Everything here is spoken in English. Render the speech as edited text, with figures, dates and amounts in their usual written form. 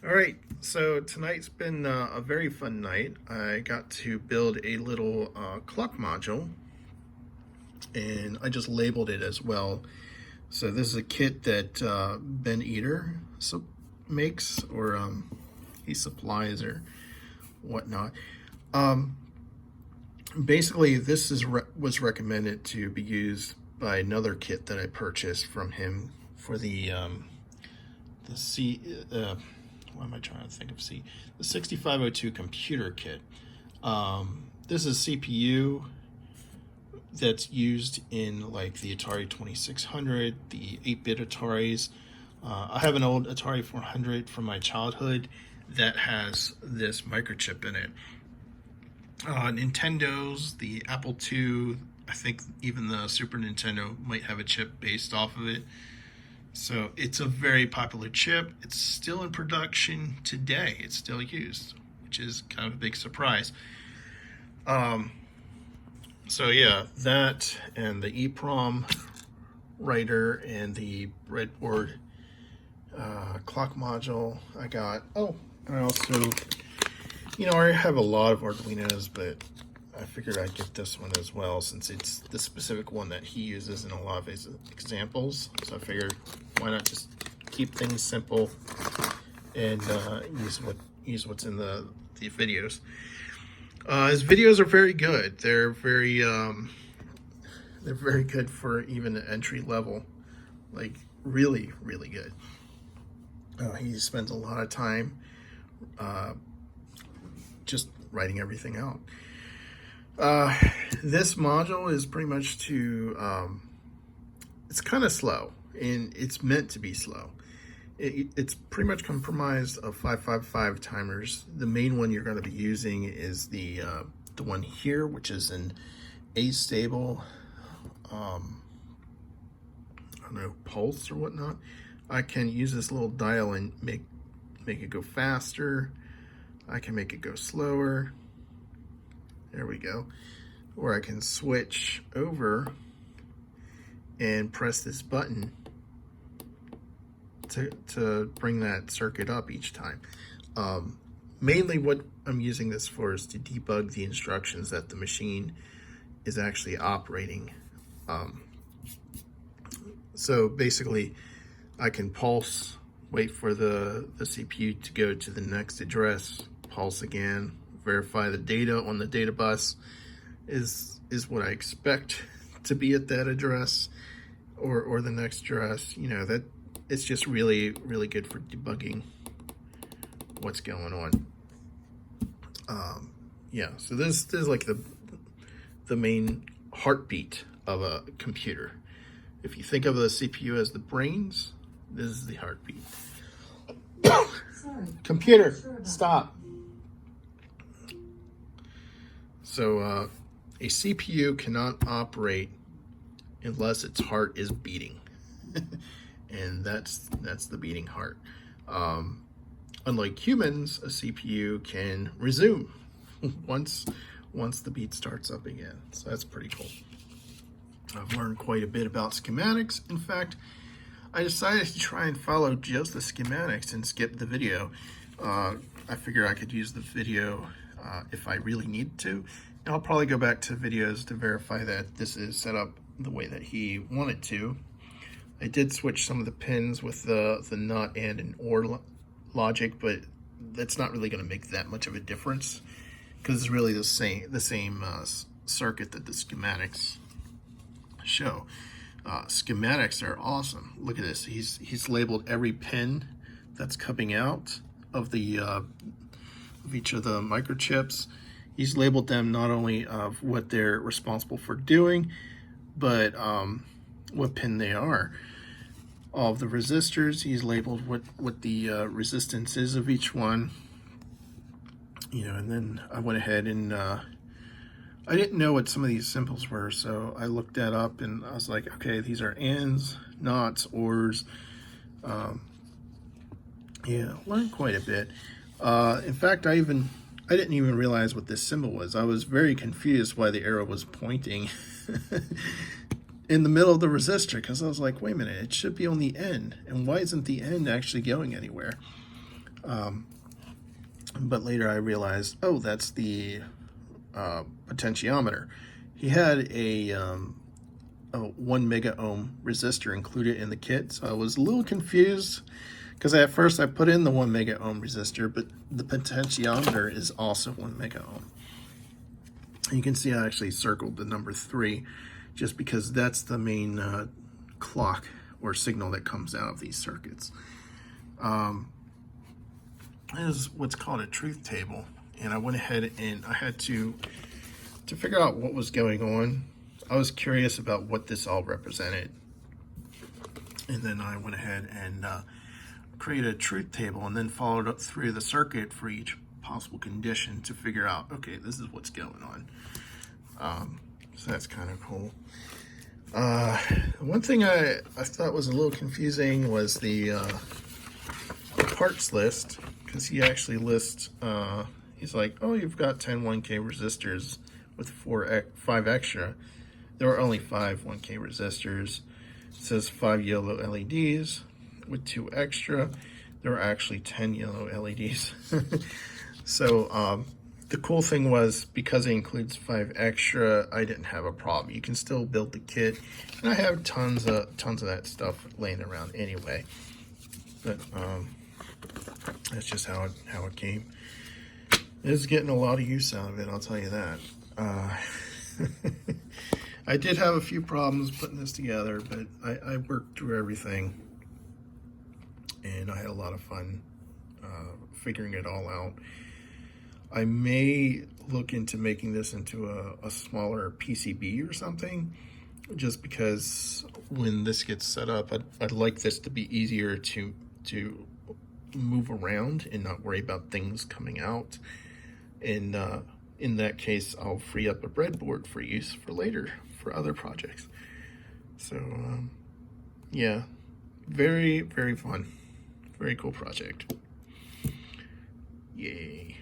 All right, so tonight's been a very fun night. I got to build a little clock module, and I just labeled it as well. So this is a kit that Ben Eater makes, or he supplies or whatnot. Um, Basically, this was recommended to be used by another kit that I purchased from him for the C. What am I trying to think of? The 6502 computer kit. This is CPU that's used in like the Atari 2600, the 8-bit Ataris. I have an old Atari 400 from my childhood that has this microchip in it. Nintendo's, the Apple II, I think even the Super Nintendo might have a chip based off of it. So it's a very popular chip. It's still in production today. It's still used, which is kind of a big surprise. So yeah, that and the EEPROM writer and the breadboard clock module I got. Oh, and I also, I have a lot of Arduinos, but I figured I'd get this one as well since it's the specific one that he uses in a lot of his examples. So I figured why not just keep things simple and use what's in the videos. His videos are very good. They're very good for even an entry level, like really good. He spends a lot of time just writing everything out. This module is pretty much it's kind of slow, and it's meant to be slow. It's pretty much comprised of 555 timers. The main one you're going to be using is the one here, which is an astable, I don't know, pulse or whatnot. I can use this little dial and make it go faster. I can make it go slower. There we go. Or I can switch over and press this button to bring that circuit up each time. Mainly what I'm using this for is to debug the instructions that the machine is actually operating. So basically, I can pulse, wait for the CPU to go to the next address, pulse again, verify the data on the data bus is what I expect to be at that address or the next address. That it's just really good for debugging what's going on. Yeah, so this is like the main heartbeat of a computer. If you think of the CPU as the brains, this is the heartbeat. Computer, stop. So a CPU cannot operate unless its heart is beating. And that's the beating heart. Unlike humans, a CPU can resume once the beat starts up again. So that's pretty cool. I've learned quite a bit about schematics. In fact, I decided to try and follow just the schematics and skip the video. I figure I could use the video if I really need to. And I'll probably go back to videos to verify that this is set up the way that he wanted to. I did switch some of the pins with the not and and or logic, but that's not really going to make that much of a difference because it's really the same circuit that the schematics show. Schematics are awesome. Look at this. He's labeled every pin that's coming out of the of each of the microchips. He's labeled them not only of what they're responsible for doing, but what pin they are. All of the resistors, he's labeled what the resistance is of each one. And then I went ahead and I didn't know what some of these symbols were, so I looked that up and I was like, okay, these are ands, nots, ors. Yeah, learned quite a bit. In fact, I didn't even realize what this symbol was. I was very confused why the arrow was pointing in the middle of the resistor, because I was like, wait a minute, it should be on the end, and why isn't the end actually going anywhere? But later I realized, oh, that's the potentiometer. He had a 1 mega ohm resistor included in the kit, so I was a little confused because at first I put in the 1 mega ohm resistor, but the potentiometer is also 1 mega ohm. And you can see I actually circled the number 3 just because that's the main clock or signal that comes out of these circuits. This is what's called a truth table, and I went ahead and I had to figure out what was going on. I was curious about what this all represented, and then I went ahead and created a truth table and then followed up through the circuit for each possible condition to figure out, okay, this is what's going on. So that's kind of cool. One thing I thought was a little confusing was the parts list, because he actually lists, he's like, oh, you've got 10 1K resistors with 5 extra. There were only 5 1K resistors. It says 5 yellow LEDs with 2 extra. There were actually 10 yellow LEDs. So the cool thing was, because it includes 5 extra, I didn't have a problem. You can still build the kit, and I have tons of that stuff laying around anyway. But that's just how it came. It is getting a lot of use out of it, I'll tell you that. I did have a few problems putting this together, but I worked through everything, and I had a lot of fun figuring it all out. I may look into making this into a smaller PCB or something, just because when this gets set up, I'd like this to be easier to move around and not worry about things coming out. And in that case, I'll free up a breadboard for use for later for other projects. So yeah, very, very fun. Very cool project. Yay.